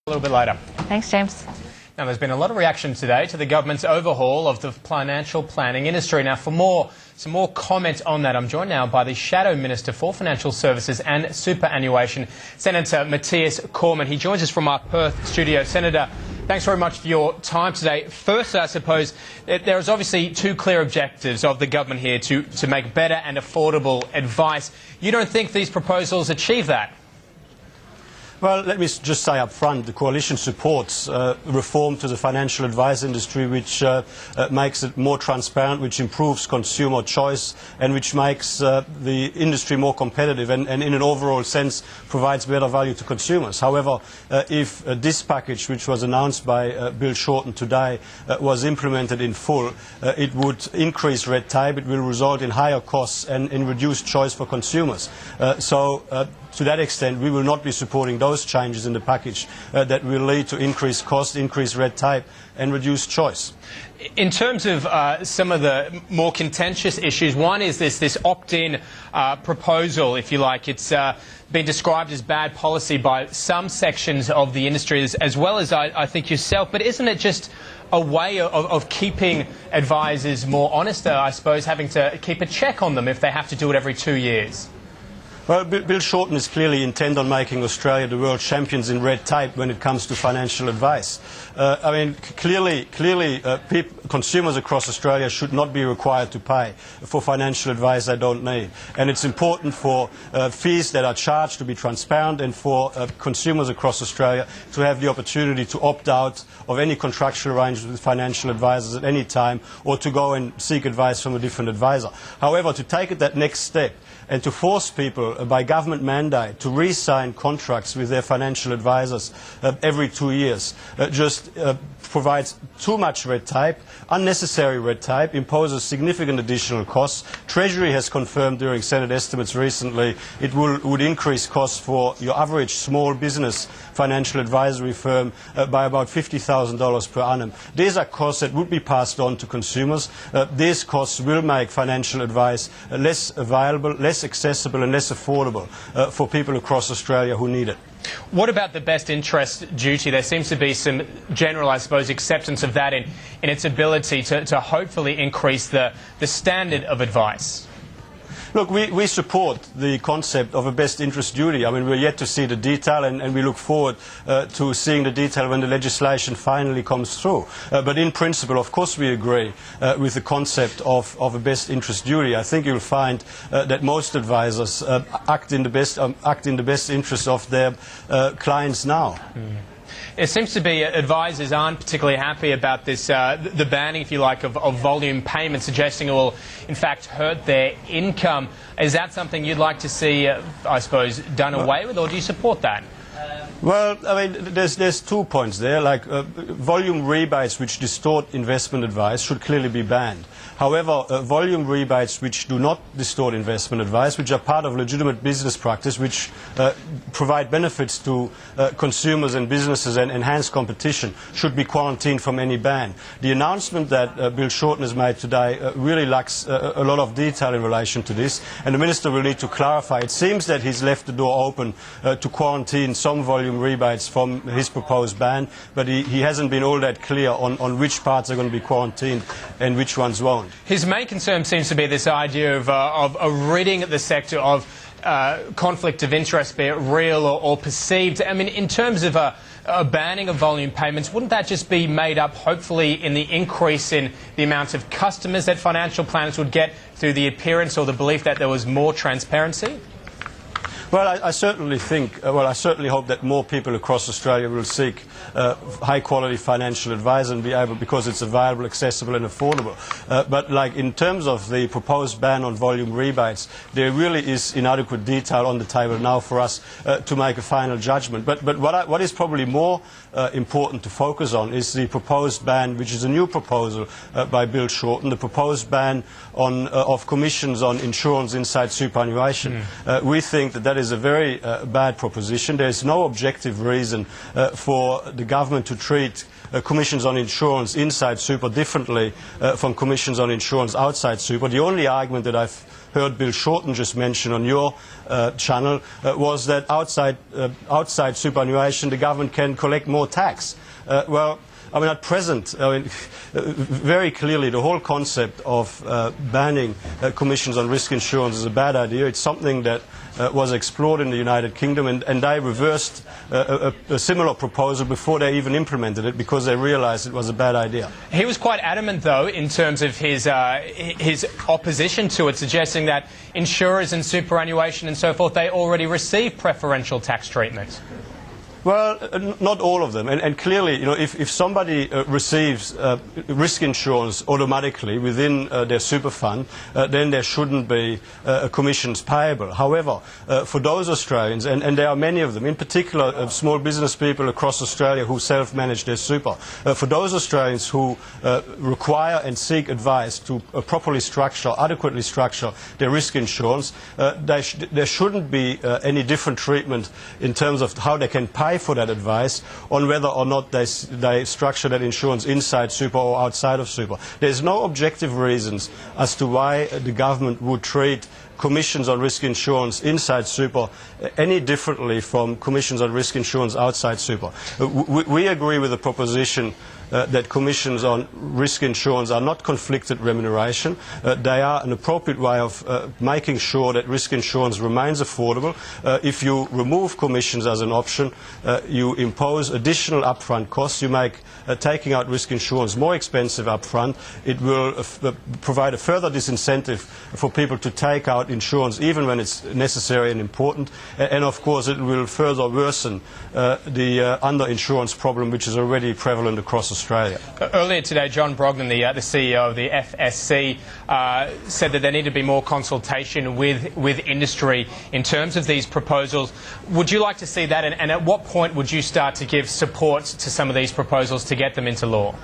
A little bit later. Thanks, James. Now, there's been a lot of reaction today to the government's overhaul of the financial planning industry. Now, for some more comment on that, I'm joined now by the Shadow Minister for Financial Services and Superannuation, Senator Matthias Cormann. He joins us from our Perth studio. Senator, thanks very much for your time today. First, I suppose, there is obviously two clear objectives of the government here to make better and affordable advice. You don't think these proposals achieve that? Well, let me just say up front, the Coalition supports reform to the financial advice industry, which makes it more transparent, which improves consumer choice, and which makes the industry more competitive and in an overall sense provides better value to consumers. However, if this package, which was announced by Bill Shorten today, was implemented in full, it would increase red tape, it will result in higher costs and in reduced choice for consumers. To that extent, we will not be supporting those changes in the package that will lead to increased cost, increased red tape and reduced choice. In terms of some of the more contentious issues, one is this opt-in proposal, if you like. It's been described as bad policy by some sections of the industry, as well as I think yourself. But isn't it just a way of keeping advisors more honest, I suppose, having to keep a check on them if they have to do it every 2 years? Well, Bill Shorten is clearly intent on making Australia the world champions in red tape when it comes to financial advice. Clearly, consumers across Australia should not be required to pay for financial advice they don't need. And it's important for fees that are charged to be transparent and for consumers across Australia to have the opportunity to opt out of any contractual arrangement with financial advisors at any time or to go and seek advice from a different advisor. However, to take it that next step and to force people by government mandate to re-sign contracts with their financial advisors every 2 years just provides too much red tape, unnecessary red tape, imposes significant additional costs. Treasury has confirmed during Senate estimates recently it would increase costs for your average small business financial advisory firm by about $50,000 per annum. These are costs that would be passed on to consumers. These costs will make financial advice less available, less accessible and less affordable for people across Australia who need it. What about the best interest duty? There seems to be some general, I suppose, acceptance of that in its ability to hopefully increase the standard of advice. Look, we support the concept of a best interest duty. I mean, we're yet to see the detail and we look forward to seeing the detail when the legislation finally comes through. But in principle, of course, we agree with the concept of a best interest duty. I think you'll find that most advisors act in the best interest of their clients now. It seems to be advisors aren't particularly happy about this, the banning, if you like, of volume payments, suggesting it will, in fact, hurt their income. Is that something you'd like to see, I suppose, done away with, or do you support that? Well, I mean, there's 2 points there. Like volume rebates which distort investment advice should clearly be banned. However, volume rebates which do not distort investment advice, which are part of legitimate business practice, which provide benefits to consumers and businesses and enhance competition, should be quarantined from any ban. The announcement that Bill Shorten has made today really lacks a lot of detail in relation to this, and the Minister will need to clarify. It seems that he's left the door open to quarantine some volume rebates from his proposed ban, but he hasn't been all that clear on which parts are going to be quarantined and which ones won't. His main concern seems to be this idea of ridding the sector of conflict of interest, be it real or perceived. I mean, in terms of a banning of volume payments, wouldn't that just be made up, hopefully, in the increase in the amount of customers that financial planners would get through the appearance or the belief that there was more transparency? Well, I certainly hope that more people across Australia will seek high-quality financial advice and be able, because it's available, accessible and affordable. But like in terms of the proposed ban on volume rebates, there really is inadequate detail on the table now for us to make a final judgment. But what is probably more important to focus on is the proposed ban, which is a new proposal by Bill Shorten, the proposed ban of commissions on insurance inside superannuation. We think that is a very bad proposition. There is no objective reason for the government to treat commissions on insurance inside super differently from commissions on insurance outside super. The only argument that I've heard Bill Shorten just mention on your channel was that outside superannuation the government can collect more tax. Well, I mean, at present, very clearly the whole concept of banning commissions on risk insurance is a bad idea. It's something that was explored in the United Kingdom, and they reversed a similar proposal before they even implemented it because they realised it was a bad idea. He was quite adamant, though, in terms of his opposition to it, suggesting that insurers and superannuation and so forth, they already receive preferential tax treatment. Well, not all of them. And clearly, you know, if somebody receives risk insurance automatically within their super fund, then there shouldn't be commissions payable. However, for those Australians, and there are many of them, in particular small business people across Australia who self-manage their super, for those Australians who require and seek advice to properly structure, adequately structure their risk insurance, there shouldn't be any different treatment in terms of how they can pay for that advice on whether or not they structure that insurance inside super or outside of super. There's no objective reasons as to why the government would treat commissions on risk insurance inside super any differently from commissions on risk insurance outside super. We agree with the proposition that commissions on risk insurance are not conflicted remuneration. They are an appropriate way of making sure that risk insurance remains affordable. If you remove commissions as an option, you impose additional upfront costs. You make taking out risk insurance more expensive upfront. It will provide a further disincentive for people to take out insurance even when it's necessary and important. And of course it will further worsen the under-insurance problem which is already prevalent across Australia. Earlier today, John Brogden, the CEO of the FSC, said that there needed to be more consultation with industry in terms of these proposals. Would you like to see that, and at what point would you start to give support to some of these proposals to get them into law?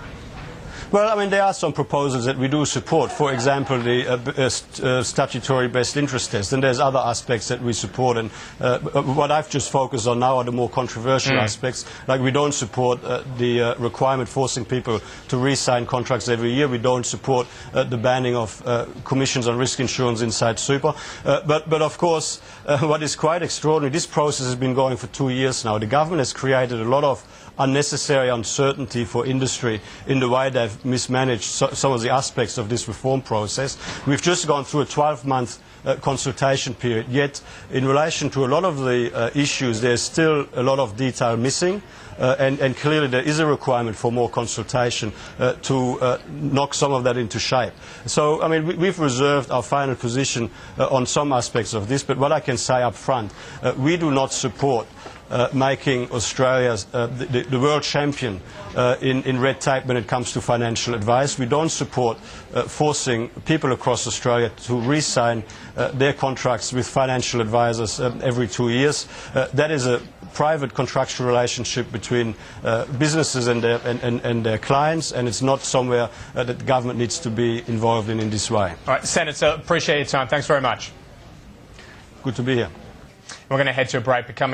Well, I mean, there are some proposals that we do support. For example, the statutory best interest test, and there's other aspects that we support. And what I've just focused on now are the more controversial aspects. Like we don't support the requirement forcing people to re-sign contracts every year. We don't support the banning of commissions on risk insurance inside super. But of course, what is quite extraordinary, this process has been going for 2 years now. The government has created a lot of unnecessary uncertainty for industry in the way they've mismanaged some of the aspects of this reform process. We've just gone through a 12-month consultation period, yet in relation to a lot of the issues there's still a lot of detail missing, and clearly there is a requirement for more consultation to knock some of that into shape. So, I mean, we've reserved our final position on some aspects of this, but what I can say up front, we do not support making Australia the world champion in red tape when it comes to financial advice. We don't support forcing people across Australia to re-sign their contracts with financial advisors every 2 years. That is a private contractual relationship between businesses and their clients, and it's not somewhere that the government needs to be involved in this way. All right, Senator, appreciate your time. Thanks very much. Good to be here. We're going to head to a break. Becoming